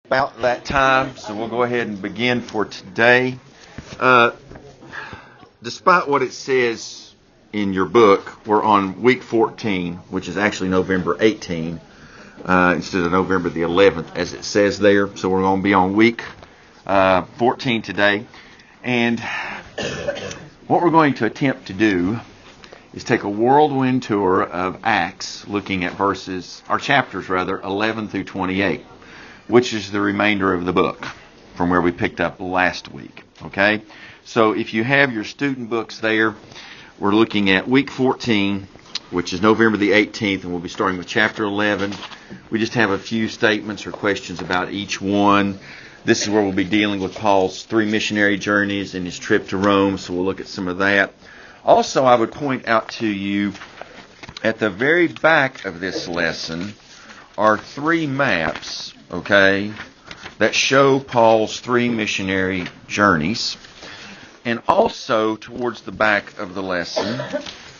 about that time, so we'll go ahead and begin for today. Despite what it says in your book, we're on week 14, which is actually November 18, instead of November the 11th, as it says there. So we're going to be on week 14 today. And what we're going to attempt to do is take a whirlwind tour of Acts, looking at chapters 11 through 28, which is the remainder of the book from where we picked up last week. Okay? So if you have your student books there, we're looking at week 14, which is November the 18th, and we'll be starting with chapter 11. We just have a few statements or questions about each one. This is where we'll be dealing with Paul's 3 missionary journeys and his trip to Rome, so we'll look at some of that. Also, I would point out to you, at the very back of this lesson are 3 maps, okay, that show Paul's 3 missionary journeys. And also, towards the back of the lesson,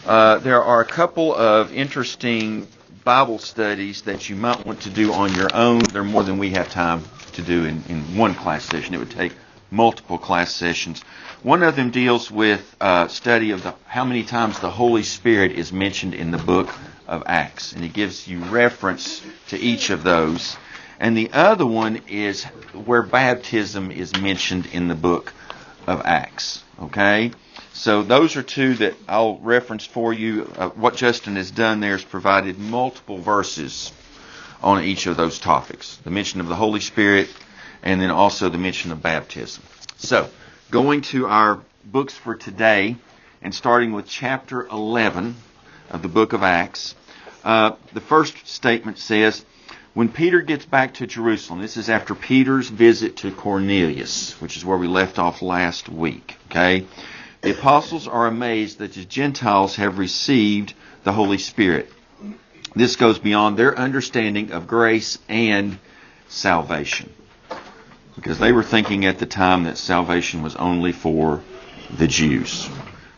there are a couple of interesting Bible studies that you might want to do on your own. They're more than we have time to do in one class session. It would take multiple class sessions. One of them deals with study of how many times the Holy Spirit is mentioned in the book of Acts. And it gives you reference to each of those. And the other one is where baptism is mentioned in the book of Acts. Okay? So those are 2 that I'll reference for you. What Justin has done there is provided multiple verses on each of those topics. The mention of the Holy Spirit and then also the mention of baptism. So, going to our books for today and starting with chapter 11 of the book of Acts, the first statement says, when Peter gets back to Jerusalem, this is after Peter's visit to Cornelius, which is where we left off last week. Okay, the apostles are amazed that the Gentiles have received the Holy Spirit. This goes beyond their understanding of grace and salvation, because they were thinking at the time that salvation was only for the Jews.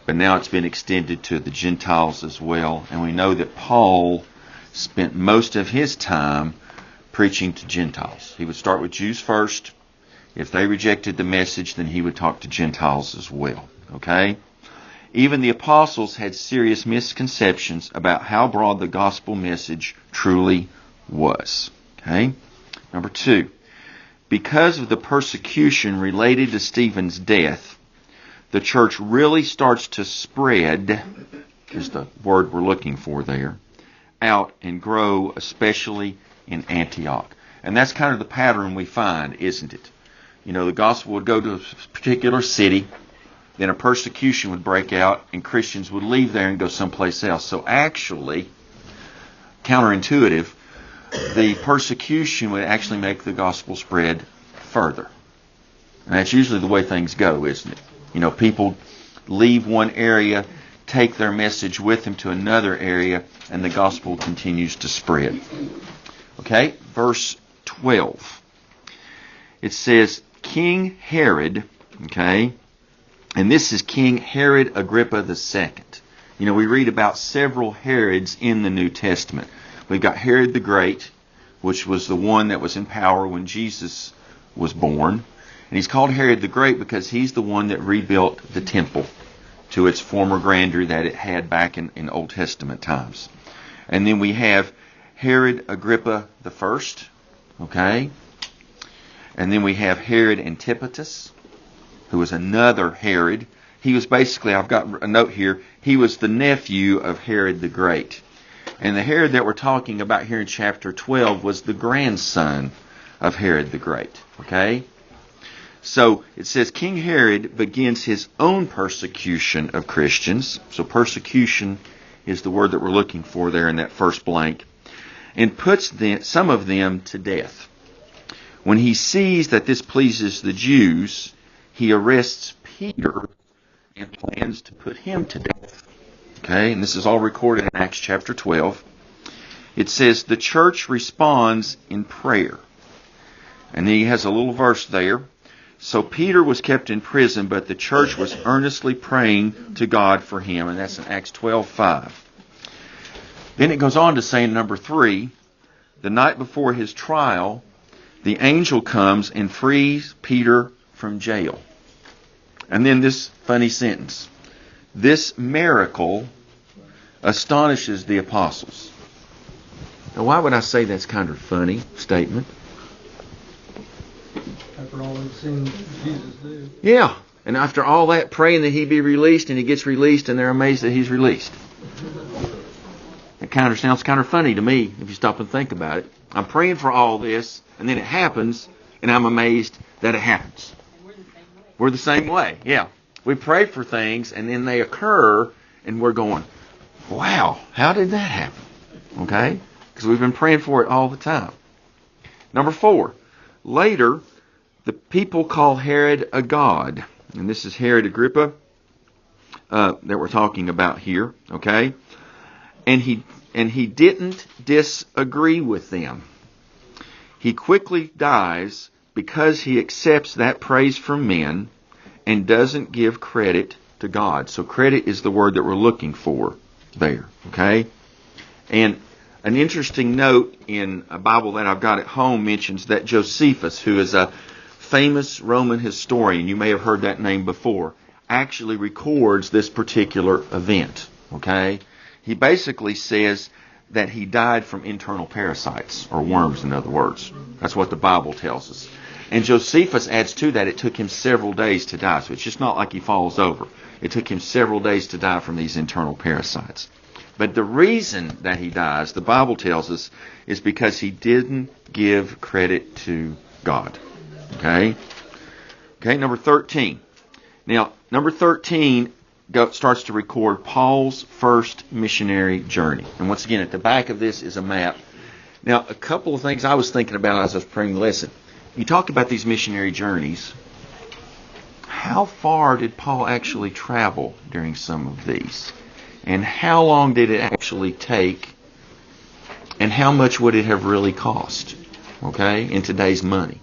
But now it's been extended to the Gentiles as well. And we know that Paul spent most of his time preaching to Gentiles. He would start with Jews first. If they rejected the message, then he would talk to Gentiles as well. Okay? Even the apostles had serious misconceptions about how broad the gospel message truly was. Okay? Number 2. Because of the persecution related to Stephen's death, the church really starts to spread, is the word we're looking for there, out and grow, especially in Antioch. And that's kind of the pattern we find, isn't it? You know, the gospel would go to a particular city, then a persecution would break out, and Christians would leave there and go someplace else. So actually, counterintuitive, the persecution would actually make the gospel spread further. And that's usually the way things go, isn't it? You know, people leave one area, take their message with them to another area, and the gospel continues to spread. Okay, verse 12. It says, King Herod, okay, and this is King Herod Agrippa II. You know, we read about several Herods in the New Testament. We've got Herod the Great, which was the one that was in power when Jesus was born. And he's called Herod the Great because he's the one that rebuilt the temple to its former grandeur that it had back in Old Testament times. And then we have Herod Agrippa I, okay? And then we have Herod Antipatus, who was another Herod. He was basically, I've got a note here, he was the nephew of Herod the Great. And the Herod that we're talking about here in chapter 12 was the grandson of Herod the Great. Okay? So it says King Herod begins his own persecution of Christians. So persecution is the word that we're looking for there in that first blank. And puts some of them to death. When he sees that this pleases the Jews, he arrests Peter and plans to put him to death. Okay, and this is all recorded in Acts chapter 12. It says the church responds in prayer. And then he has a little verse there. So Peter was kept in prison, but the church was earnestly praying to God for him. And that's in Acts 12:5. Then it goes on to say in number 3, the night before his trial, the angel comes and frees Peter from jail. And then this funny sentence. This miracle astonishes the apostles. Now, why would I say that's kind of a funny statement? After all they've seen Jesus do. Yeah. And after all that, praying that he be released, and he gets released, and they're amazed that he's released. It kind of sounds kind of funny to me if you stop and think about it. I'm praying for all this, and then it happens, and I'm amazed that it happens. We're the same way. Yeah. We pray for things, and then they occur, and we're going, wow, how did that happen? Okay? Because we've been praying for it all the time. Number 4. Later, the people call Herod a god. And this is Herod Agrippa that we're talking about here. Okay? And he didn't disagree with them. He quickly dies because he accepts that praise from men and doesn't give credit to God. So credit is the word that we're looking for there. Okay? And an interesting note in a Bible that I've got at home mentions that Josephus, who is a famous Roman historian, you may have heard that name before, actually records this particular event. Okay? He basically says that he died from internal parasites, or worms in other words. That's what the Bible tells us. And Josephus adds to that, it took him several days to die. So it's just not like he falls over. It took him several days to die from these internal parasites. But the reason that he dies, the Bible tells us, is because he didn't give credit to God. Okay? Okay, number 13. Now, number 13 starts to record Paul's first missionary journey. And once again, at the back of this is a map. Now, a couple of things I was thinking about as I was praying the lesson. You talk about these missionary journeys. How far did Paul actually travel during some of these? And how long did it actually take? And how much would it have really cost? Okay, in today's money.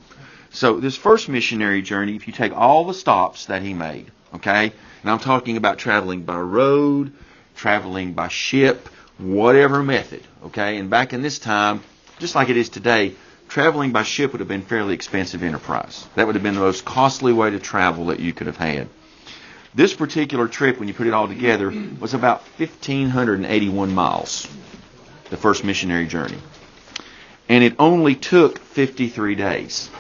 So this first missionary journey, if you take all the stops that he made, okay, and I'm talking about traveling by road, traveling by ship, whatever method, okay, and back in this time, just like it is today, traveling by ship would have been a fairly expensive enterprise. That would have been the most costly way to travel that you could have had. This particular trip, when you put it all together, was about 1,581 miles, the first missionary journey. And it only took 53 days.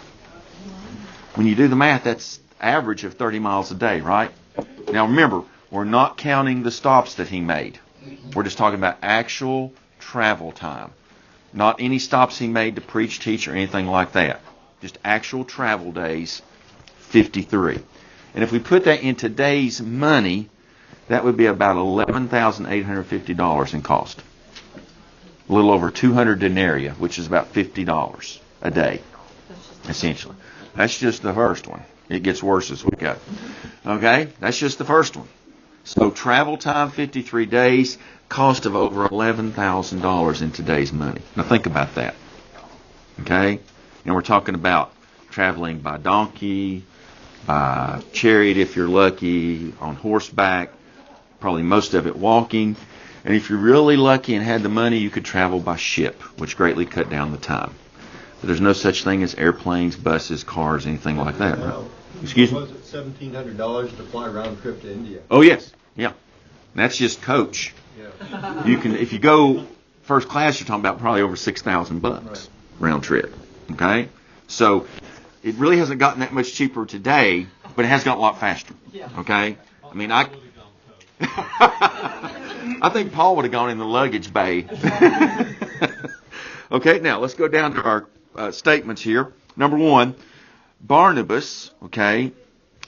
When you do the math, that's average of 30 miles a day, right? Now remember, we're not counting the stops that he made. We're just talking about actual travel time. Not any stops he made to preach, teach, or anything like that. Just actual travel days, 53. And if we put that in today's money, that would be about $11,850 in cost. A little over 200 denarii, which is about $50 a day, essentially. That's just the first one. It gets worse as we go. Okay? That's just the first one. So travel time, 53 days, cost of over $11,000 in today's money. Now think about that. Okay? And we're talking about traveling by donkey, by chariot if you're lucky, on horseback, probably most of it walking. And if you're really lucky and had the money, you could travel by ship, which greatly cut down the time. But there's no such thing as airplanes, buses, cars, anything like that. Right? Excuse me? Was it $1,700 to fly round trip to India? Oh, yes. Yeah. That's just coach. Yeah. You can, if you go first class, you're talking about probably over $6,000 Right. round trip. Okay? So it really hasn't gotten that much cheaper today, but it has gotten a lot faster. Okay? I mean, I think Paul would have gone in the luggage bay. Okay, now let's go down to our statements here. Number 1, Barnabas, okay,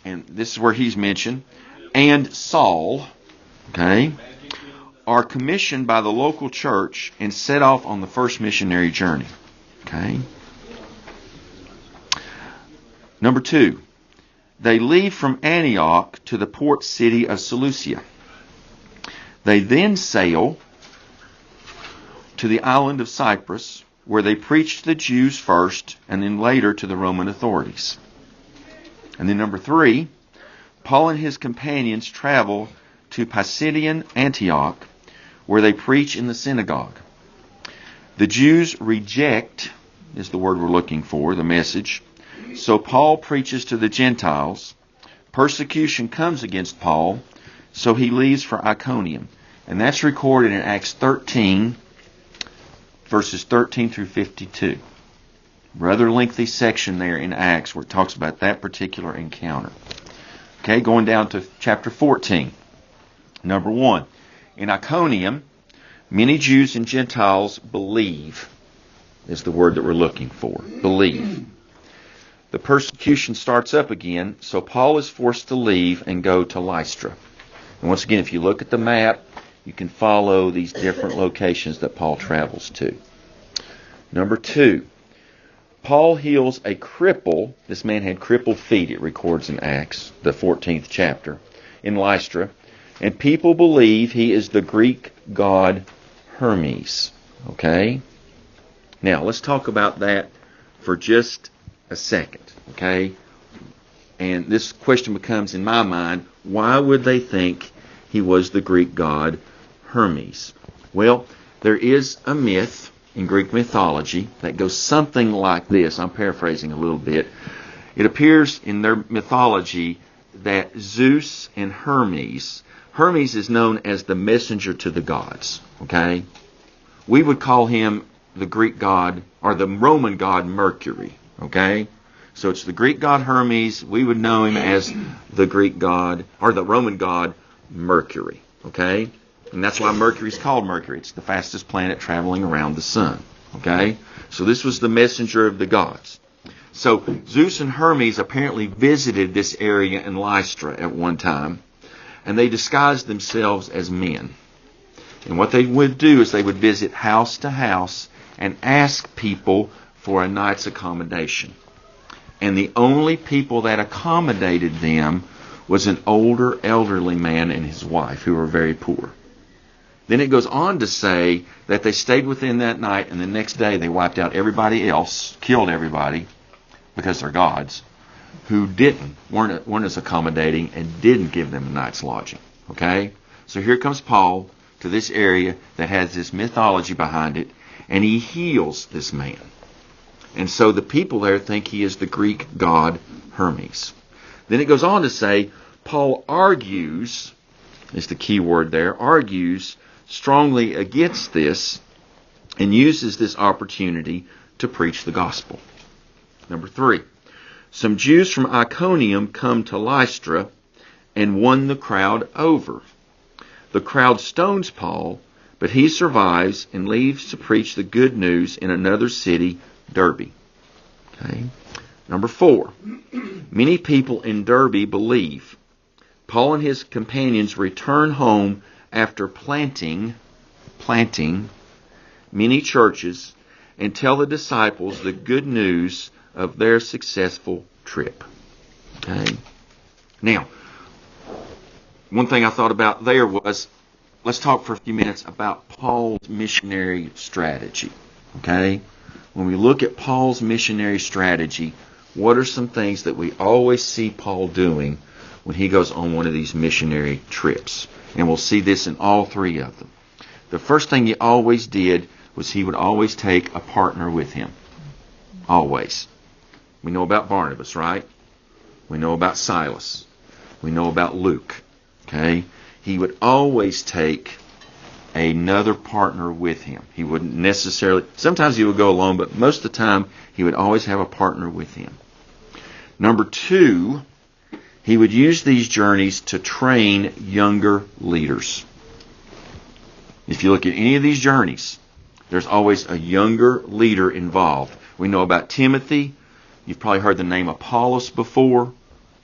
and this is where he's mentioned, and Saul, okay, are commissioned by the local church and set off on the first missionary journey. Okay. Number 2, they leave from Antioch to the port city of Seleucia. They then sail to the island of Cyprus, where they preach to the Jews first, and then later to the Roman authorities. And then number 3, Paul and his companions travel to Pisidian Antioch, where they preach in the synagogue. The Jews reject is the word we're looking for, the message. So Paul preaches to the Gentiles. Persecution comes against Paul, so he leaves for Iconium. And that's recorded in Acts 13, verses 13 through 52. Rather lengthy section there in Acts where it talks about that particular encounter. Okay, going down to chapter 14. Number 1. In Iconium, many Jews and Gentiles believe, is the word that we're looking for. Believe. The persecution starts up again, so Paul is forced to leave and go to Lystra. And once again, if you look at the map, you can follow these different locations that Paul travels to. Number 2. Paul heals a cripple. This man had crippled feet, it records in Acts, the 14th chapter, in Lystra. And people believe he is the Greek god Hermes. Okay? Now, let's talk about that for just a second. Okay? And this question becomes, in my mind, why would they think he was the Greek god Hermes? Well, there is a myth in Greek mythology that goes something like this. I'm paraphrasing a little bit. It appears in their mythology that Zeus and Hermes is known as the messenger to the gods. Okay? We would call him the Greek god, or the Roman god Mercury. Okay? So it's the Greek god Hermes. We would know him as the Greek god, or the Roman god Mercury. Okay? And that's why Mercury's called Mercury. It's the fastest planet traveling around the sun. Okay? So this was the messenger of the gods. So Zeus and Hermes apparently visited this area in Lystra at one time, and they disguised themselves as men. And what they would do is they would visit house to house and ask people for a night's accommodation. And the only people that accommodated them was an older, elderly man and his wife who were very poor. Then it goes on to say that they stayed within that night, and the next day they wiped out everybody else, killed everybody, because they're gods, who weren't as accommodating and didn't give them a night's lodging. Okay? So here comes Paul to this area that has this mythology behind it, and he heals this man. And so the people there think he is the Greek god Hermes. Then it goes on to say, Paul argues, is the key word there, argues strongly against this and uses this opportunity to preach the gospel. Number 3. Some Jews from Iconium come to Lystra and won the crowd over. The crowd stones Paul, but he survives and leaves to preach the good news in another city, Derbe. Okay. Number 4. Many people in Derbe believe. Paul and his companions return home after planting many churches and tell the disciples the good news of their successful trip. Okay. Now, one thing I thought about there was, let's talk for a few minutes about Paul's missionary strategy. Okay? When we look at Paul's missionary strategy, what are some things that we always see Paul doing when he goes on one of these missionary trips? And we'll see this in all 3 of them. The first thing he always did was he would always take a partner with him. Always. We know about Barnabas, right? We know about Silas. We know about Luke. Okay? He would always take another partner with him. He wouldn't necessarily, sometimes he would go alone, but most of the time he would always have a partner with him. Number 2, he would use these journeys to train younger leaders. If you look at any of these journeys, there's always a younger leader involved. We know about Timothy. You've probably heard the name Apollos before.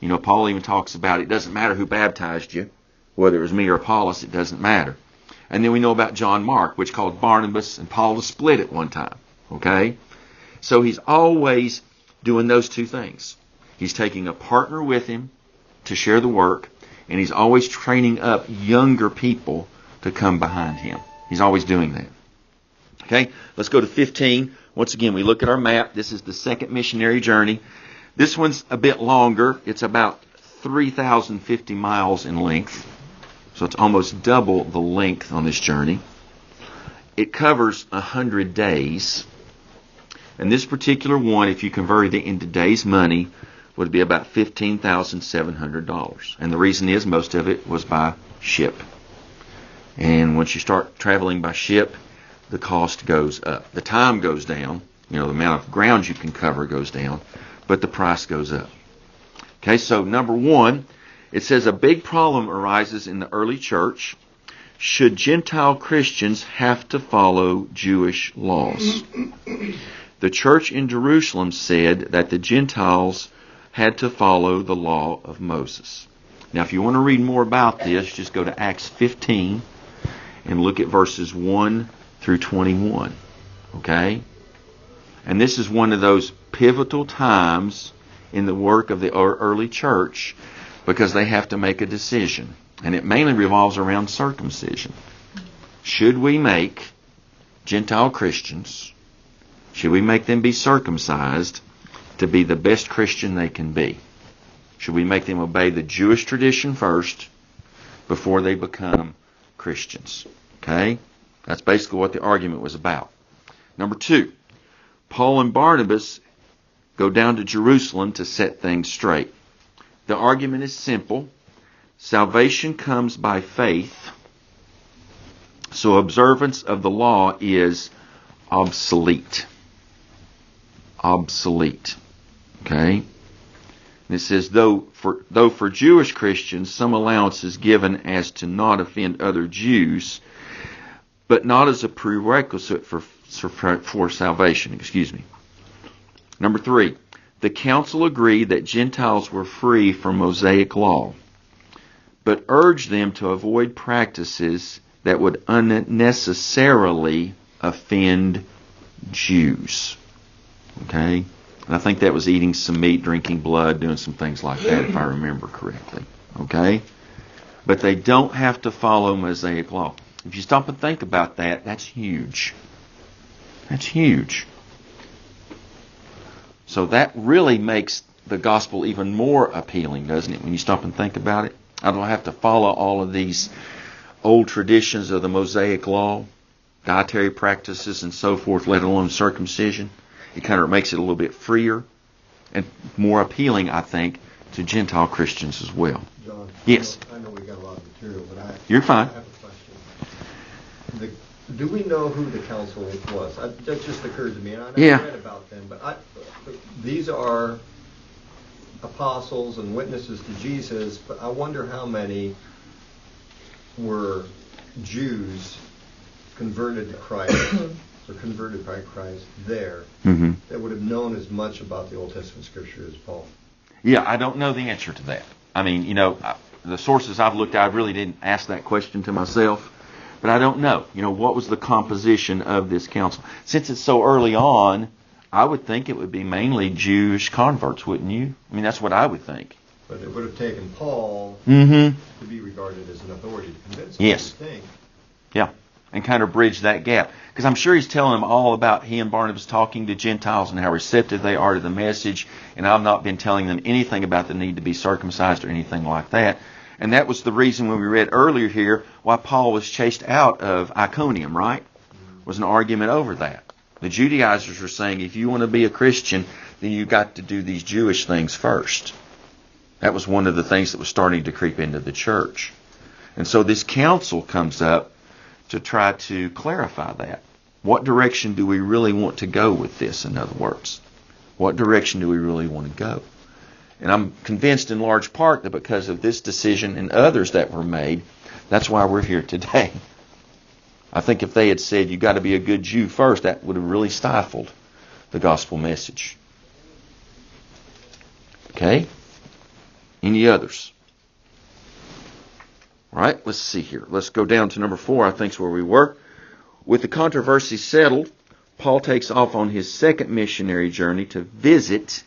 You know, Paul even talks about it doesn't matter who baptized you, whether it was me or Apollos, it doesn't matter. And then we know about John Mark, which called Barnabas and Paul to split at one time. Okay? So he's always doing those 2 things. He's taking a partner with him to share the work, and he's always training up younger people to come behind him. He's always doing that. Okay? Let's go to 15. Once again, we look at our map. This is the second missionary journey. This one's a bit longer. It's about 3,050 miles in length. So it's almost double the length on this journey. It covers 100 days. And this particular one, if you converted it in today's money, would be about $15,700. And the reason is most of it was by ship. And once you start traveling by ship, the cost goes up. The time goes down. The amount of ground you can cover goes down, but the price goes up. Okay, so number one, it says a big problem arises in the early church. Should Gentile Christians have to follow Jewish laws? The church in Jerusalem said that the Gentiles had to follow the law of Moses. Now, if you want to read more about this, just go to Acts 15 and look at verses 1 through 21. Okay? And this is one of those pivotal times in the work of the early church because they have to make a decision. And it mainly revolves around circumcision. Should we make Gentile Christians, should we make them be circumcised to be the best Christian they can be? Should we make them obey the Jewish tradition first before they become Christians? Okay? That's basically what the argument was about. Number two, Paul and Barnabas go down to Jerusalem to set things straight. The argument is simple. Salvation comes by faith, so observance of the law is obsolete. Obsolete. Okay? And it says, though for Jewish Christians some allowance is given as to not offend other Jews, but not as a prerequisite for salvation. Number three, the council agreed that Gentiles were free from Mosaic law, but urged them to avoid practices that would unnecessarily offend Jews. Okay? And I think that was eating some meat, drinking blood, doing some things like that, if I remember correctly. Okay? But they don't have to follow Mosaic law. If you stop and think about that, that's huge. That's huge. So that really makes the gospel even more appealing, doesn't it, when you stop and think about it? I don't have to follow all of these old traditions of the Mosaic law, dietary practices and so forth, let alone circumcision. It kind of makes it a little bit freer and more appealing, I think, to Gentile Christians as well. John, yes. I know we got a lot of material, but You're fine. I have a question. Do we know who the council was? That just occurred to me, and I never read about them. But these are apostles and witnesses to Jesus, but I wonder how many were Jews converted to Christ or converted by Christ there that would have known as much about the Old Testament Scripture as Paul. Yeah, I don't know the answer to that. I mean, the sources I've looked at, I really didn't ask that question to myself. But I don't know. What was the composition of this council? Since it's so early on, I would think it would be mainly Jewish converts, wouldn't you? I mean, that's what I would think. But it would have taken Paul to be regarded as an authority to convince them. Yes. Yeah, and kind of bridge that gap. Because I'm sure he's telling them all about he and Barnabas talking to Gentiles and how receptive they are to the message. And I've not been telling them anything about the need to be circumcised or anything like that. And that was the reason when we read earlier here why Paul was chased out of Iconium, right? Was an argument over that. The Judaizers were saying if you want to be a Christian, then you've got to do these Jewish things first. That was one of the things that was starting to creep into the church. And so this council comes up to try to clarify that. What direction do we really want to go with this, in other words? What direction do we really want to go? And I'm convinced in large part that because of this decision and others that were made, that's why we're here today. I think if they had said you've got to be a good Jew first, that would have really stifled the gospel message. Okay? Any others? All right, let's see here. Let's go down to number 4, I think is where we were. With the controversy settled, Paul takes off on his second missionary journey to visit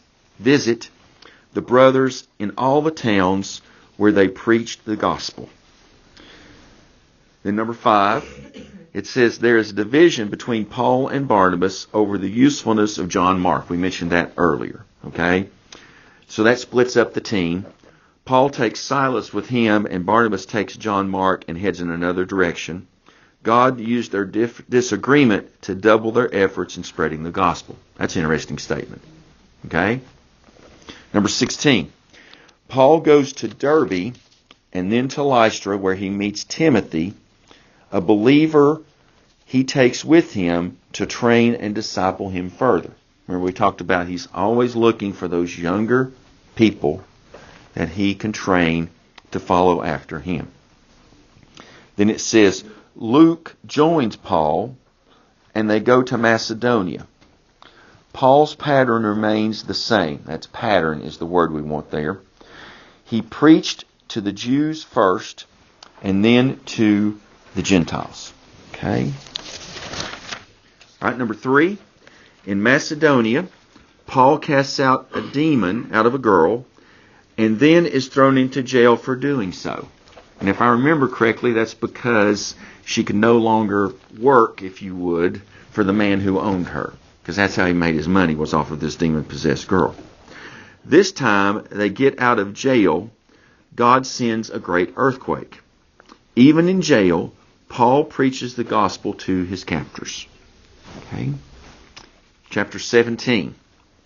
the brothers in all the towns where they preached the gospel. Then number 5, it says there is a division between Paul and Barnabas over the usefulness of John Mark. We mentioned that earlier. Okay? So that splits up the team. Paul takes Silas with him, and Barnabas takes John Mark and heads in another direction. God used their disagreement to double their efforts in spreading the gospel. That's an interesting statement. Okay? Number 16. Paul goes to Derbe and then to Lystra, where he meets Timothy, a believer he takes with him to train and disciple him further. Remember, we talked about he's always looking for those younger people that he can train to follow after him. Then it says, Luke joins Paul, and they go to Macedonia. Paul's pattern remains the same. That's pattern is the word we want there. He preached to the Jews first, and then to the Gentiles. Okay? All right, number 3. In Macedonia, Paul casts out a demon out of a girl, and then is thrown into jail for doing so. And if I remember correctly, that's because she could no longer work, if you would, for the man who owned her. Because that's how he made his money, was off of this demon-possessed girl. This time, they get out of jail. God sends a great earthquake. Even in jail, Paul preaches the gospel to his captors. Okay? Chapter 17.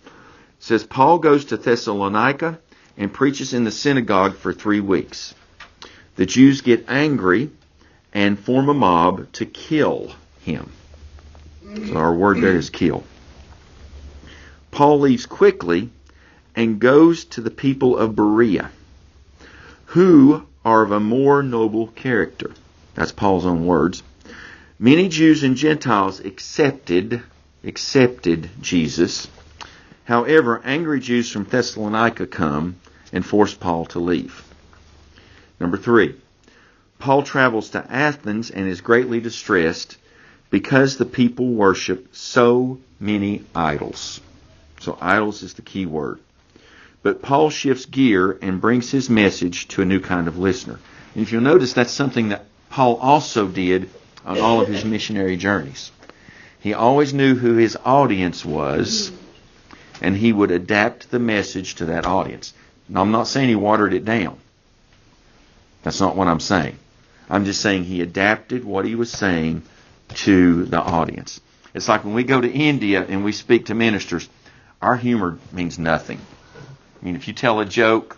It says, Paul goes to Thessalonica and preaches in the synagogue for 3 weeks. The Jews get angry and form a mob to kill him. So our word there is kill. Paul leaves quickly and goes to the people of Berea, who are of a more noble character. That's Paul's own words. Many Jews and Gentiles accepted Jesus. However, angry Jews from Thessalonica come and force Paul to leave. Number 3. Paul travels to Athens and is greatly distressed because the people worship so many idols. So idols is the key word. But Paul shifts gear and brings his message to a new kind of listener. And if you'll notice, that's something that Paul also did on all of his missionary journeys. He always knew who his audience was, and he would adapt the message to that audience. Now, I'm not saying he watered it down. That's not what I'm saying. I'm just saying he adapted what he was saying to the audience. It's like when we go to India and we speak to ministers, our humor means nothing. I mean, if you tell a joke,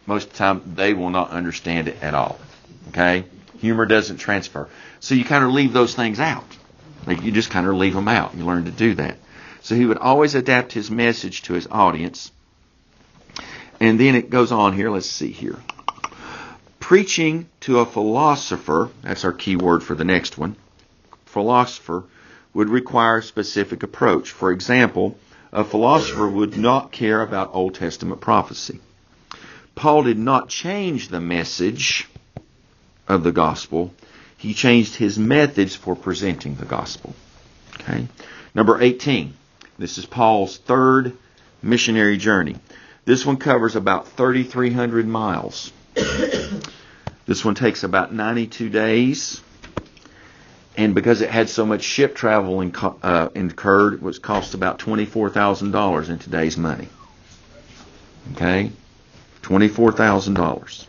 most of the time they will not understand it at all. Okay? Humor doesn't transfer. So you kind of leave those things out. Like you just kind of leave them out. You learn to do that. So he would always adapt his message to his audience. And then it goes on here. Let's see here. Preaching to a philosopher, that's our key word for the next one, philosopher, would require a specific approach. For example, a philosopher would not care about Old Testament prophecy. Paul did not change the message of the gospel. He changed his methods for presenting the gospel. Okay. Number 18. This is Paul's 3rd missionary journey. This one covers about 3,300 miles. This one takes about 92 days. And because it had so much ship travel incurred, it was cost about $24,000 in today's money. Okay? $24,000.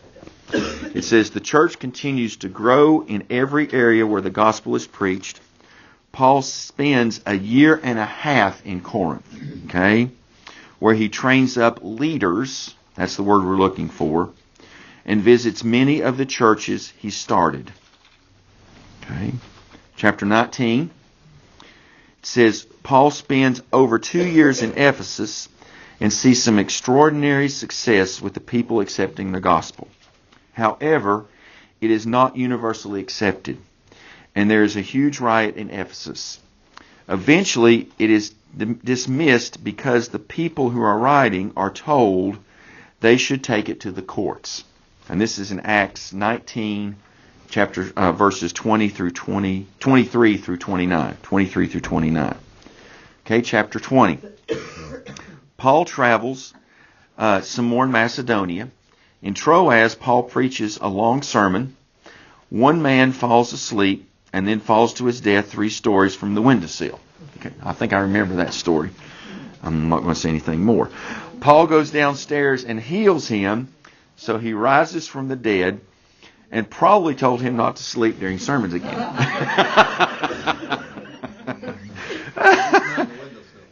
It says, the church continues to grow in every area where the gospel is preached. Paul spends a year and a half in Corinth, okay, where he trains up leaders, that's the word we're looking for, and visits many of the churches he started. Okay. Chapter 19, it says, Paul spends over 2 years in Ephesus and sees some extraordinary success with the people accepting the gospel. However, it is not universally accepted, and there is a huge riot in Ephesus. Eventually, it is dismissed because the people who are rioting are told they should take it to the courts. And this is in Acts 19, verses 23 through 29. 23 through 29. Okay, chapter 20. Paul travels some more in Macedonia. In Troas, Paul preaches a long sermon. One man falls asleep and then falls to his death 3 stories from the windowsill. Okay, I think I remember that story. I'm not going to say anything more. Paul goes downstairs and heals him, so he rises from the dead, and probably told him not to sleep during sermons again.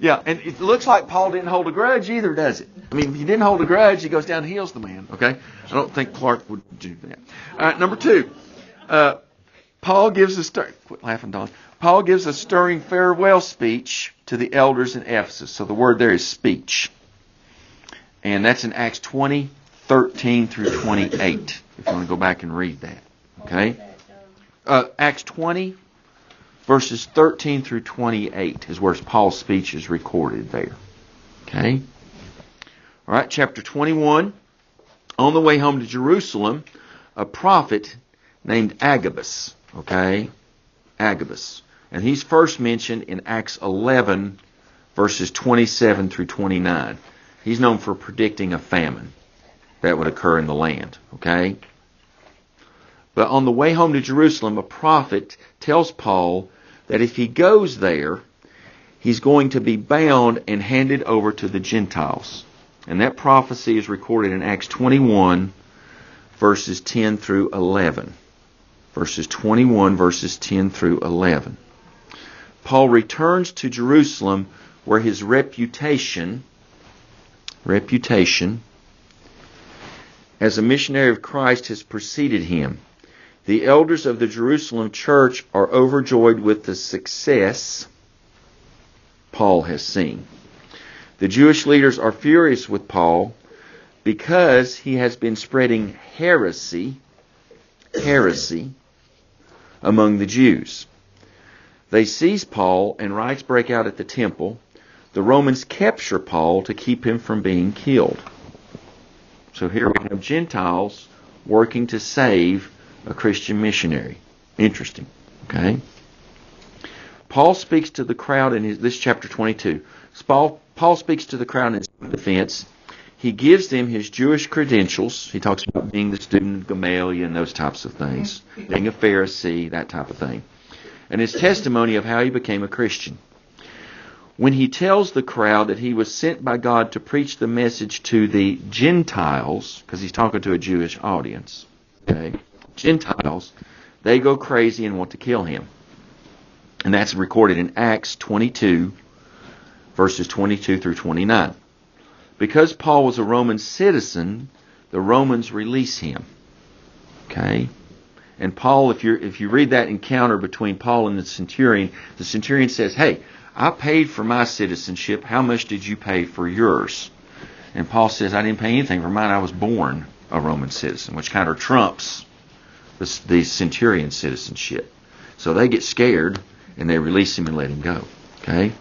Yeah, and it looks like Paul didn't hold a grudge either, does it? I mean, if he didn't hold a grudge, he goes down and heals the man, okay? I don't think Clark would do that. All right, number 2. Paul gives quit laughing, Don. Paul gives a stirring farewell speech to the elders in Ephesus. So the word there is speech. And that's in Acts 20, 13 through 28, if you want to go back and read that. Okay? Acts 20, verses 13 through 28 is where Paul's speech is recorded there. Okay? All right, chapter 21. On the way home to Jerusalem, a prophet named Agabus. Okay? Agabus. And he's first mentioned in Acts 11, verses 27 through 29. He's known for predicting a famine that would occur in the land. Okay? But on the way home to Jerusalem, a prophet tells Paul that if he goes there, he's going to be bound and handed over to the Gentiles. And that prophecy is recorded in Acts 21, verses 10 through 11. Verses 21, verses 10 through 11. Paul returns to Jerusalem where his reputation as a missionary of Christ has preceded him. The elders of the Jerusalem church are overjoyed with the success Paul has seen. The Jewish leaders are furious with Paul because he has been spreading heresy among the Jews. They seize Paul and riots break out at the temple. The Romans capture Paul to keep him from being killed. So here we have Gentiles working to save a Christian missionary. Interesting. Okay? Paul speaks to the crowd in this chapter 22. Paul speaks to the crowd in his defense. He gives them his Jewish credentials. He talks about being the student of Gamaliel and those types of things. Being a Pharisee, that type of thing. And his testimony of how he became a Christian. When he tells the crowd that he was sent by God to preach the message to the Gentiles, because he's talking to a Jewish audience, okay? Gentiles, they go crazy and want to kill him. And that's recorded in Acts 22, verses 22 through 29. Because Paul was a Roman citizen, the Romans release him. Okay? And Paul, if you read that encounter between Paul and the centurion says, "Hey, I paid for my citizenship. How much did you pay for yours?" And Paul says, "I didn't pay anything for mine. I was born a Roman citizen," which kind of trumps the centurion citizenship. So they get scared and they release him and let him go. Okay?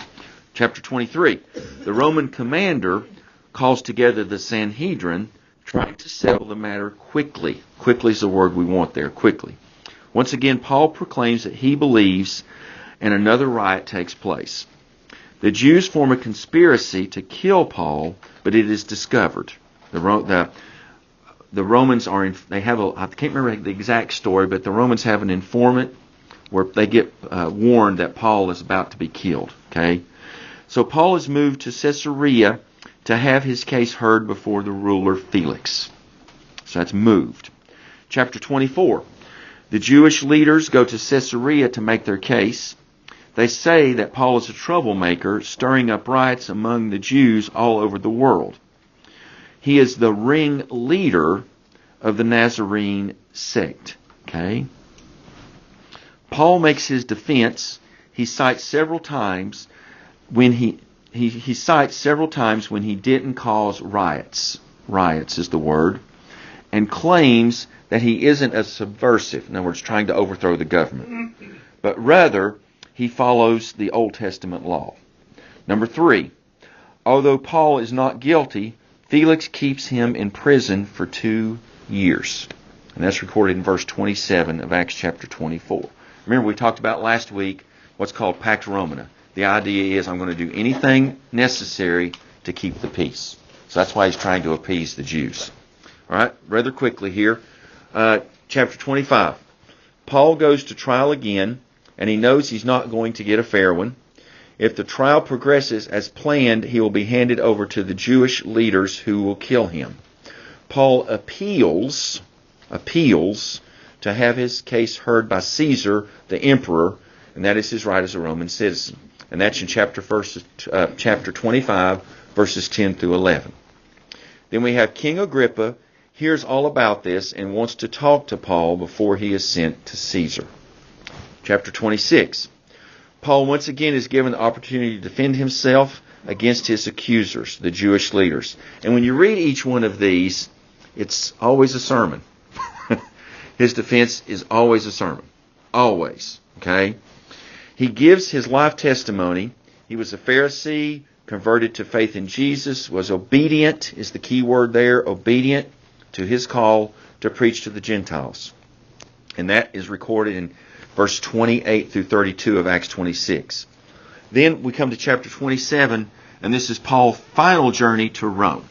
Chapter 23. The Roman commander calls together the Sanhedrin, trying to settle the matter quickly. Quickly is the word we want there, quickly. Once again, Paul proclaims that he believes, and another riot takes place. The Jews form a conspiracy to kill Paul, but it is discovered. The Romans I can't remember the exact story, but the Romans have an informant where they get warned that Paul is about to be killed. Okay, so Paul is moved to Caesarea to have his case heard before the ruler Felix. So that's moved. Chapter 24. The Jewish leaders go to Caesarea to make their case. They say that Paul is a troublemaker, stirring up riots among the Jews all over the world. He is the ringleader of the Nazarene sect. Okay? Paul makes his defense. He cites several times when he cites several times when he didn't cause riots. Riots is the word. And claims that he isn't a subversive. In other words, trying to overthrow the government. But rather, he follows the Old Testament law. Number 3. Although Paul is not guilty, Felix keeps him in prison for 2 years. And that's recorded in verse 27 of Acts chapter 24. Remember, we talked about last week what's called Pax Romana. The idea is I'm going to do anything necessary to keep the peace. So that's why he's trying to appease the Jews. All right, rather quickly here. Chapter 25. Paul goes to trial again, and he knows he's not going to get a fair one. If the trial progresses as planned, he will be handed over to the Jewish leaders who will kill him. Paul appeals to have his case heard by Caesar, the emperor, and that is his right as a Roman citizen. And that's in chapter 25, verses 10 through 11. Then we have King Agrippa hears all about this and wants to talk to Paul before he is sent to Caesar. Chapter 26. Paul once again is given the opportunity to defend himself against his accusers, the Jewish leaders. And when you read each one of these, it's always a sermon. His defense is always a sermon. Always. Okay? He gives his life testimony. He was a Pharisee, converted to faith in Jesus, was obedient, is the key word there, obedient to his call to preach to the Gentiles. And that is recorded in verse 28 through 32 of Acts 26. Then we come to chapter 27, and this is Paul's final journey to Rome.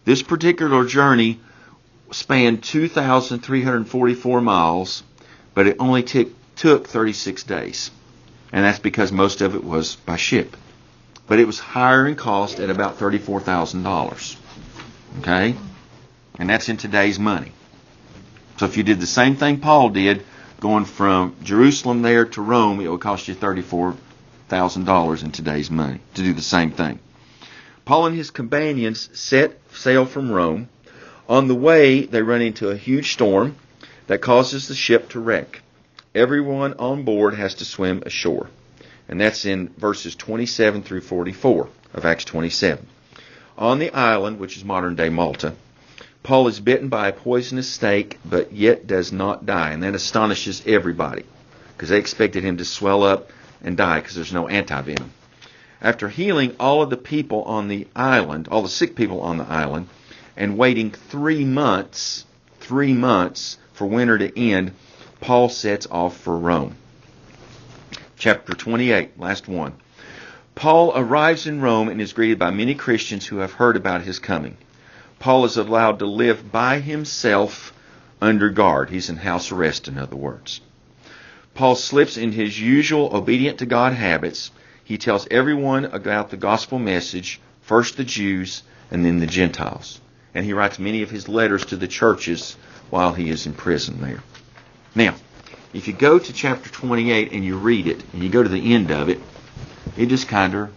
This particular journey spanned 2,344 miles, but it only took 36 days. And that's because most of it was by ship. But it was higher in cost at about $34,000. Okay? And that's in today's money. So if you did the same thing Paul did, going from Jerusalem there to Rome, it would cost you $34,000 in today's money to do the same thing. Paul and his companions set sail from Rome. On the way, they run into a huge storm that causes the ship to wreck. Everyone on board has to swim ashore. And that's in verses 27 through 44 of Acts 27. On the island, which is modern-day Malta, Paul is bitten by a poisonous snake, but yet does not die. And that astonishes everybody, because they expected him to swell up and die, because there's no anti-venom. After healing all of the people on the island, all the sick people on the island, and waiting 3 months for winter to end, Paul sets off for Rome. Chapter 28, last one. Paul arrives in Rome and is greeted by many Christians who have heard about his coming. Paul is allowed to live by himself under guard. He's in house arrest, in other words. Paul slips in his usual obedient to God habits. He tells everyone about the gospel message, first the Jews and then the Gentiles. And he writes many of his letters to the churches while he is in prison there. Now, if you go to chapter 28 and you read it, and you go to the end of it, it just kind of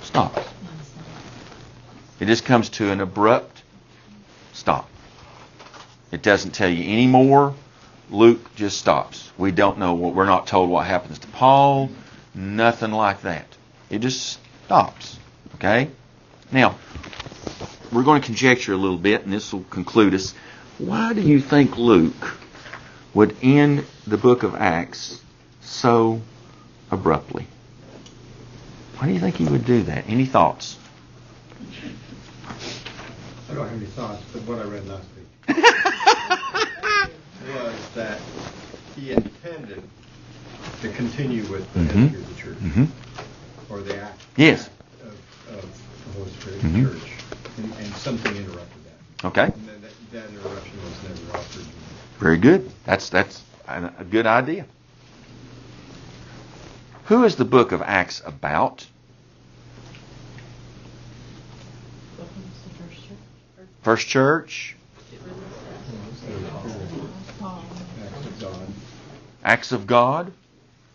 stops. It just comes to an abrupt stop. It doesn't tell you any more. Luke just stops. We don't know we're not told what happens to Paul. Nothing like that. It just stops. Okay? Now, we're going to conjecture a little bit, and this will conclude us. Why do you think Luke would end the book of Acts so abruptly? Why do you think he would do that? Any thoughts? I don't have any thoughts, but what I read last week was that he intended to continue with the history of the church, or the act yes. of the Holy Spirit in the church, and something interrupted that. Okay. And that interruption was never offered. Very good. That's a good idea. Who is the book of Acts about? First church? Acts of God.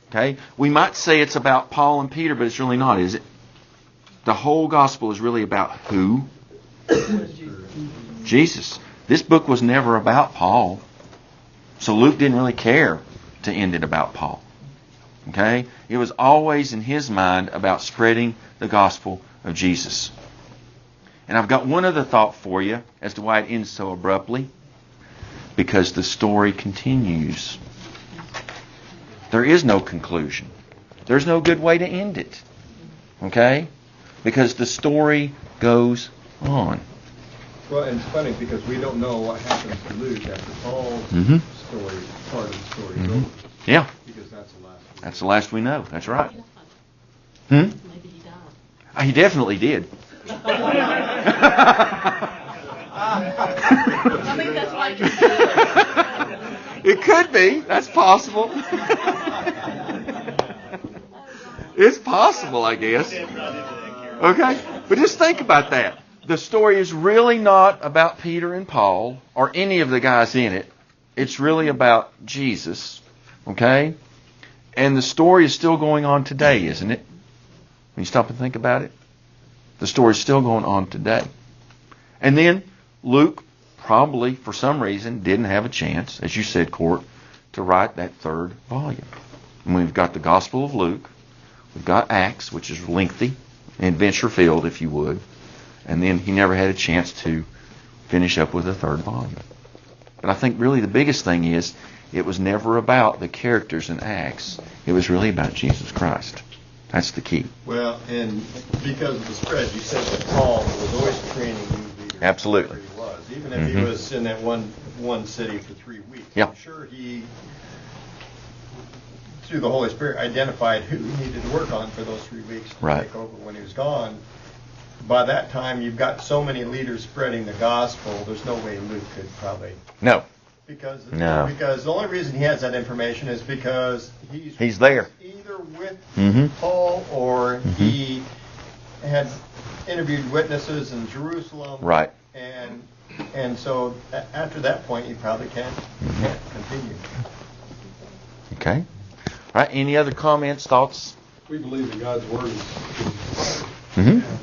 Okay. We might say it's about Paul and Peter, but it's really not, is it? The whole gospel is really about who? Jesus. This book was never about Paul. So Luke didn't really care to end it about Paul. Okay? It was always in his mind about spreading the gospel of Jesus. And I've got one other thought for you as to why it ends so abruptly. Because the story continues. There is no conclusion. There's no good way to end it. Okay? Because the story goes on. Well, and it's funny because we don't know what happens to Luke after Paul's story, part of the story is over. Yeah. Because that's the last we know. That's the last we know. That's right. Maybe he died. He definitely did. I think that's why It could be. That's possible. It's possible, I guess. Okay? But just think about that. The story is really not about Peter and Paul or any of the guys in it. It's really about Jesus, okay? And the story is still going on today, isn't it? When you stop and think about it, the story is still going on today. And then Luke probably, for some reason, didn't have a chance, as you said, Court, to write that third volume. And we've got the Gospel of Luke, we've got Acts, which is lengthy, adventure-filled, if you would, and then he never had a chance to finish up with a third volume. But I think really the biggest thing is it was never about the characters in Acts. It was really about Jesus Christ. That's the key. Well, and because of the spread, you said that Paul was always training new leaders. Absolutely. Where he was, even if he was in that one city for 3 weeks. Yeah. I'm sure he, through the Holy Spirit, identified who he needed to work on for those 3 weeks to take over when he was gone. By that time, you've got so many leaders spreading the gospel, there's no way Luke could probably... No. Because the only reason he has that information is because he's there. Either with Paul or he had interviewed witnesses in Jerusalem. Right. And so after that point, you probably can't continue. Okay. All right. Any other comments, thoughts? We believe that God's Word is inspired. Mm-hmm.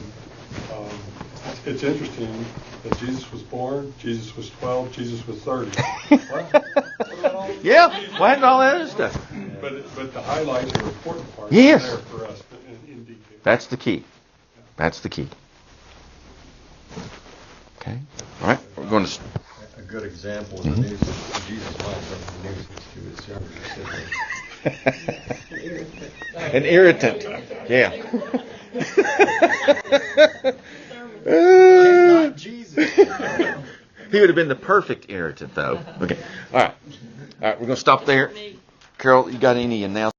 It's interesting that Jesus was born, Jesus was 12, Jesus was 30. Yeah, well, and all that other stuff. But the highlights are important parts Yes. there for us in detail. That's the key. That's the key. Okay. All right. We're going to... A good example of the news that Jesus finds something news to his sermon. An irritant. Yeah. Not Jesus. He would have been the perfect irritant, though. Okay. All right. All right. We're going to stop there. Carol, you got any announcements?